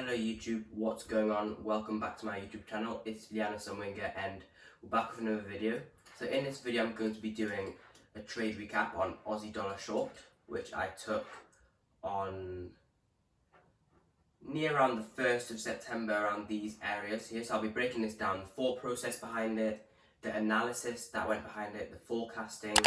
Hello YouTube, what's going on? Welcome back to my YouTube channel. It's Liana Sunwinger and we're back with another video. So in this video I'm going to be doing a trade recap on Aussie dollar short, which I took on near around the 1st of September, around these areas here. So I'll be breaking this down, the thought process behind it, the analysis that went behind it, the forecasting,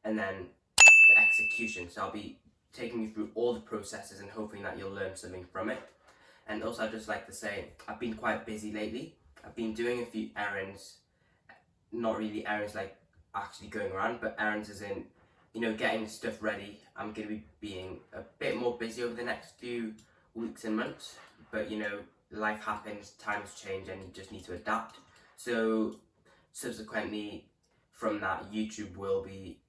and then the execution. So I'll be taking you through all the processes and hoping that you'll learn something from it. And also I'd just like to say, I've been quite busy lately. I've been doing a few errands, not really errands like actually going around, but errands as in, getting stuff ready. I'm going to be being a bit more busy over the next few weeks and months, but life happens, times change, and you just need to adapt. So subsequently from that, YouTube will be,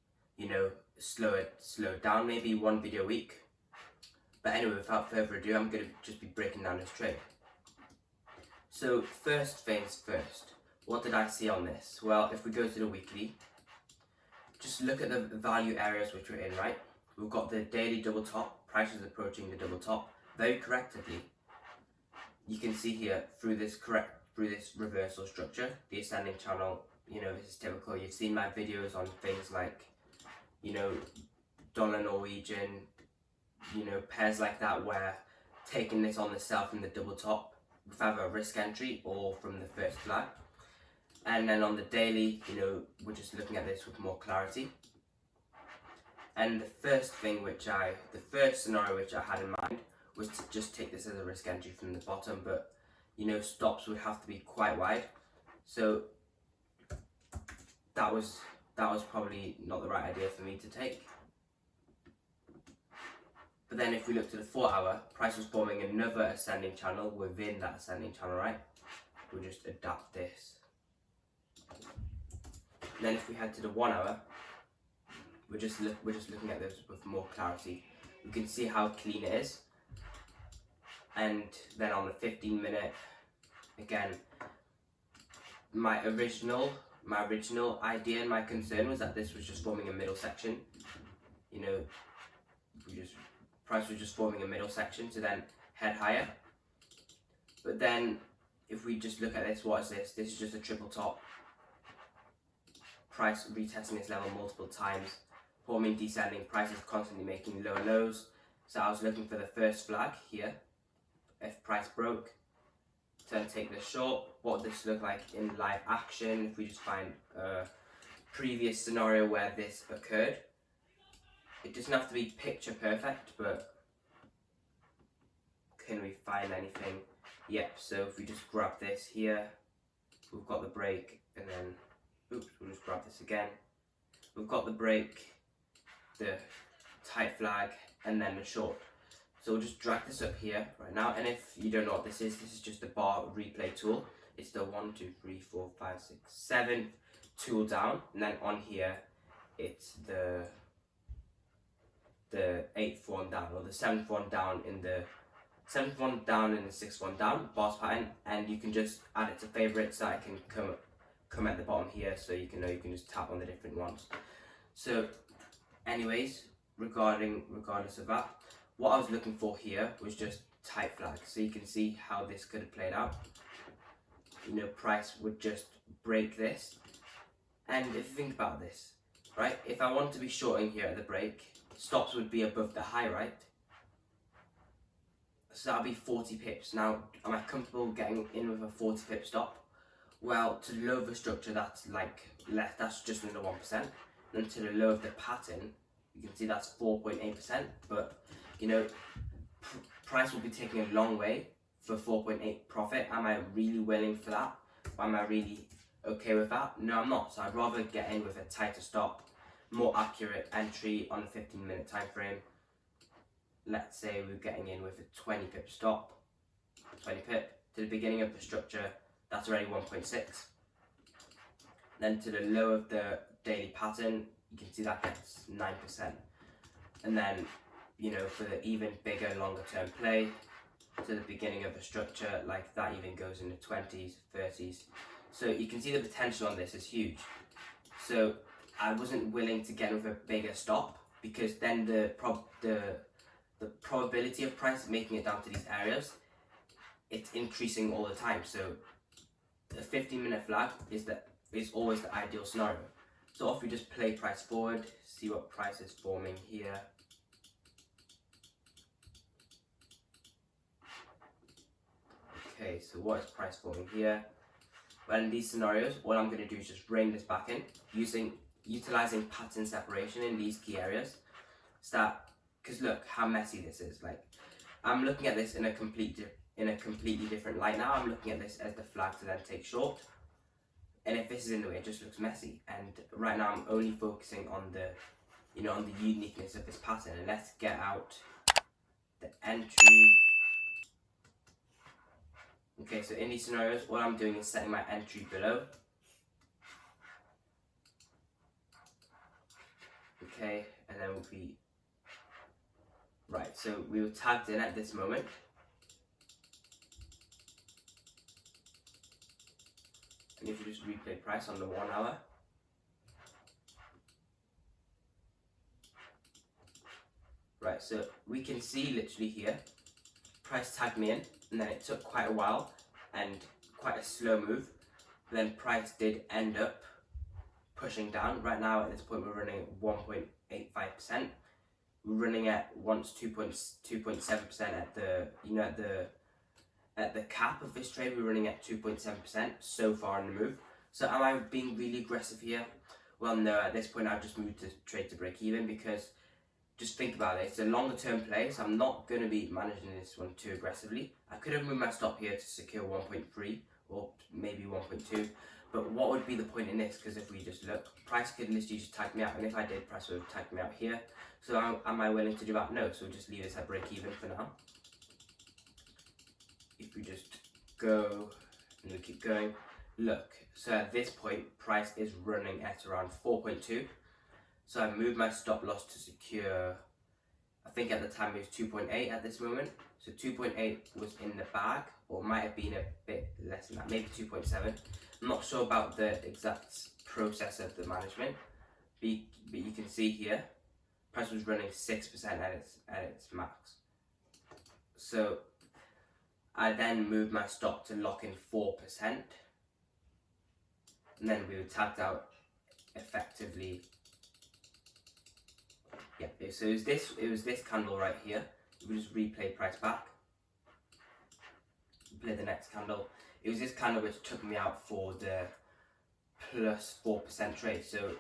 slowed down, maybe one video a week. But anyway, without further ado, I'm going to just be breaking down this trade. So first things first, what did I see on this? Well, if we go to the weekly, just look at the value areas which we're in, right? We've got the daily double top, prices approaching the double top very correctly. You can see here through this reversal structure, the ascending channel, this is typical. You've seen my videos on things like, dollar Norwegian, pairs like that, where taking this on the sell from the double top with either a risk entry or from the first flag. And then on the daily, we're just looking at this with more clarity. And the first scenario which I had in mind was to just take this as a risk entry from the bottom, but stops would have to be quite wide. So that was probably not the right idea for me to take. But then if we look to the 4 hour, price was forming another ascending channel within that ascending channel, right? We'll just adapt this. And then if we head to the 1 hour, we're just looking at this with more clarity. You can see how clean it is. And then on the 15-minute, again, my original idea and my concern was that this was just forming a middle section. Price was just forming a middle section to then head higher. But then if we just look at this, what is this? This is just a triple top. Price retesting this level multiple times, forming descending, price is constantly making low lows. So I was looking for the first flag here. If price broke, to take this short. What would this look like in live action? If we just find a previous scenario where this occurred. It doesn't have to be picture perfect, but can we find anything? Yep, so if we just grab this here, we've got the break, and then, oops, we'll just grab this again. We've got the break, the tight flag, and then the short. So we'll just drag this up here right now, and if you don't know what this is just a bar replay tool. It's the 1, 2, 3, 4, 5, 6, 7 tool down, and then on here, it's the 8th one down, or the 7th one down in the 7th one down and the 6th one down, bars pattern, and you can just add it to favorites so I can come at the bottom here, so you can just tap on the different ones. So anyways, regardless of that, what I was looking for here was just tight flag, so you can see how this could have played out. Price would just break this, and if you think about this, right, if I want to be shorting here at the break, stops would be above the high, right? So that'll be 40 pips. Now, am I comfortable getting in with a 40 pip stop? Well, to the low of the structure, that's like less, that's just under 1%. And to the low of the pattern, you can see that's 4.8%. But, price will be taking a long way for 4.8 profit. Am I really willing for that? Or am I really okay with that? No, I'm not. So I'd rather get in with a tighter stop, more accurate entry on a 15-minute time frame. Let's say we're getting in with a 20 pip stop, 20 pip to the beginning of the structure, that's already 1.6. Then to the low of the daily pattern, you can see that gets 9%. And then, for the even bigger, longer term play, to the beginning of the structure, like that even goes in the 20s, 30s. So you can see the potential on this is huge. So I wasn't willing to get with a bigger stop, because then the probability of price making it down to these areas it's increasing all the time. So a 15-minute flag is always the ideal scenario. So if we just play price forward, see what price is forming here. Okay, so what is price forming here? Well, in these scenarios, all I'm going to do is just rein this back in, utilizing pattern separation in these key areas. Because look how messy this is. Like, I'm looking at this in a completely different light now. I'm looking at this as the flag to then take short. And if this is in the way, it just looks messy. And right now, I'm only focusing on on the uniqueness of this pattern. And let's get out the entry. Okay, so in these scenarios, all I'm doing is setting my entry below. Okay, and then we'll be right. So we were tagged in at this moment. And if you just replay price on the 1 hour, right, so we can see literally here, price tagged me in, and then it took quite a while and quite a slow move. Then price did end up pushing down. Right now at this point we're running at 1.85%. We're running at once 2.7% at the cap of this trade. We're running at 2.7% so far in the move. So am I being really aggressive here? Well, no, at this point I've just moved the trade to break even, because just think about it, it's a longer term play, so I'm not going to be managing this one too aggressively. I could have moved my stop here to secure 1.3 or maybe 1.2, but what would be the point in this? Because if we just look, price could literally just tag me out, and if I did, price would have tagged me out here. So am I willing to do that? No, so we'll just leave this at break even for now. If we just go and we keep going, look, so at this point, price is running at around 4.2. So I moved my stop loss to secure, I think at the time it was 2.8 at this moment. So 2.8 was in the bag, or might have been a bit less than that, maybe 2.7. I'm not sure about the exact process of the management, but you can see here, price was running 6% at its max. So I then moved my stop to lock in 4%, and then we were tagged out effectively. Yeah, so it was this candle right here. We just replay price back. Play the next candle. It was this candle which took me out for the plus 4% trade. So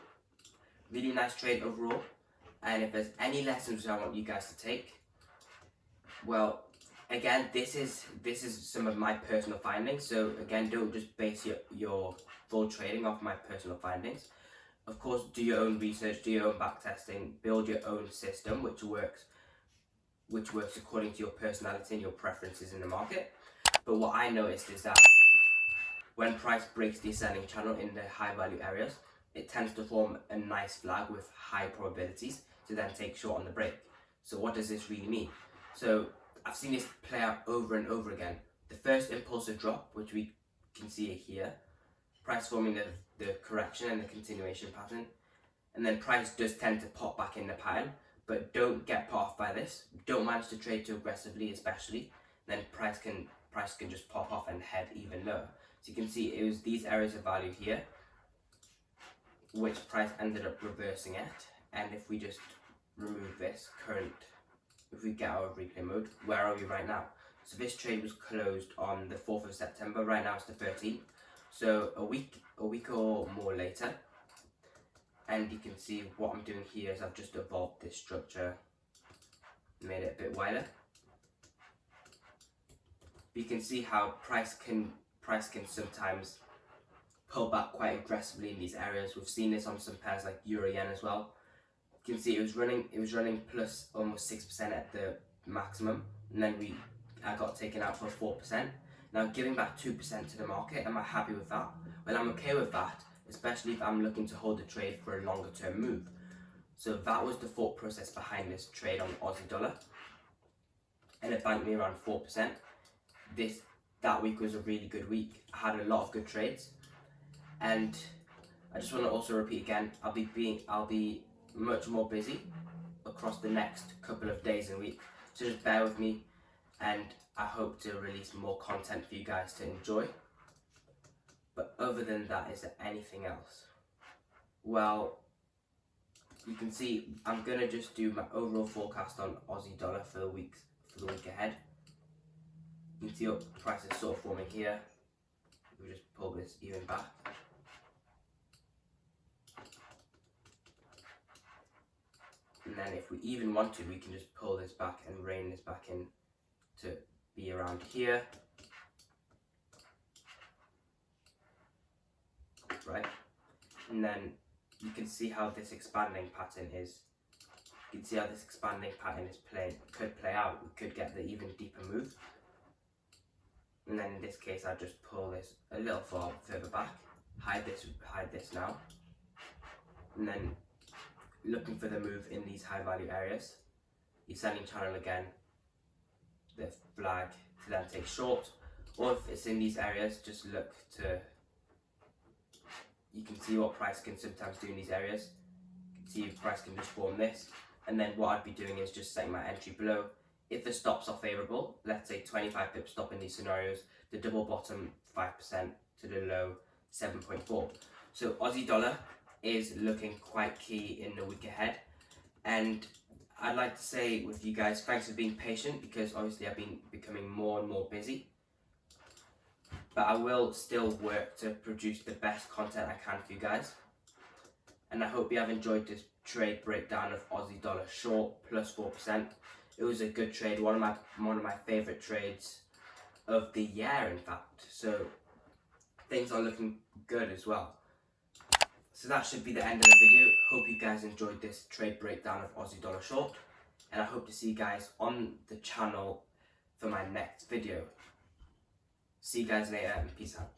really nice trade overall. And if there's any lessons I want you guys to take, well, again, this is some of my personal findings. So again, don't just base your full trading off my personal findings. Of course, do your own research, do your own backtesting, build your own system which works according to your personality and your preferences in the market. But what I noticed is that when price breaks the ascending channel in the high value areas, it tends to form a nice flag with high probabilities to then take short on the break. So what does this really mean? So I've seen this play out over and over again. The first impulsive drop, which we can see here, price forming the correction and the continuation pattern, and then price does tend to pop back in the pattern, but don't get put off by this. Don't manage to trade too aggressively, especially, then price can just pop off and head even lower. So you can see it was these areas of value here which price ended up reversing at. And if we just remove this current, if we get out of replay mode, where are we right now? So this trade was closed on the 4th of September. Right now it's the 13th. So a week or more later, and you can see what I'm doing here is I've just evolved this structure, made it a bit wider. You can see how price can sometimes pull back quite aggressively in these areas. We've seen this on some pairs like Euro Yen as well. You can see it was running plus almost 6% at the maximum, and then I got taken out for 4%. Now giving back 2% to the market, am I happy with that? Well, I'm okay with that, especially if I'm looking to hold the trade for a longer term move. So that was the thought process behind this trade on Aussie dollar, and it banked me around 4%. That week was a really good week. I had a lot of good trades, and I just want to also repeat again, I'll be much more busy across the next couple of days and weeks. So just bear with me, and I hope to release more content for you guys to enjoy. But other than that, is there anything else? Well, you can see I'm gonna just do my overall forecast on Aussie dollar for the week ahead. You can see what the price is sort of forming here. We'll just pull this even back. And then if we even want to, we can just pull this back and rein this back in to be around here. Right? And then you can see how this expanding pattern is. You can see how this expanding pattern could play out. We could get the even deeper move. And then in this case, I just pull this a little further back, hide this now. And then looking for the move in these high value areas. Descending channel again, the flag to then take short, or if it's in these areas, just look to, you can see what price can sometimes do in these areas. You can see if price can just form this, and then what I'd be doing is just setting my entry below. If the stops are favourable, let's say 25 pips stop in these scenarios, the double bottom 5% to the low 7.4. So Aussie dollar is looking quite key in the week ahead, and I'd like to say with you guys, thanks for being patient, because obviously I've been becoming more and more busy, but I will still work to produce the best content I can for you guys. And I hope you have enjoyed this trade breakdown of Aussie dollar short plus 4%. It was a good trade, one of my favourite trades of the year, in fact. So things are looking good as well. So that should be the end of the video. Hope you guys enjoyed this trade breakdown of Aussie dollar short, and I hope to see you guys on the channel for my next video. See you guys later, and peace out.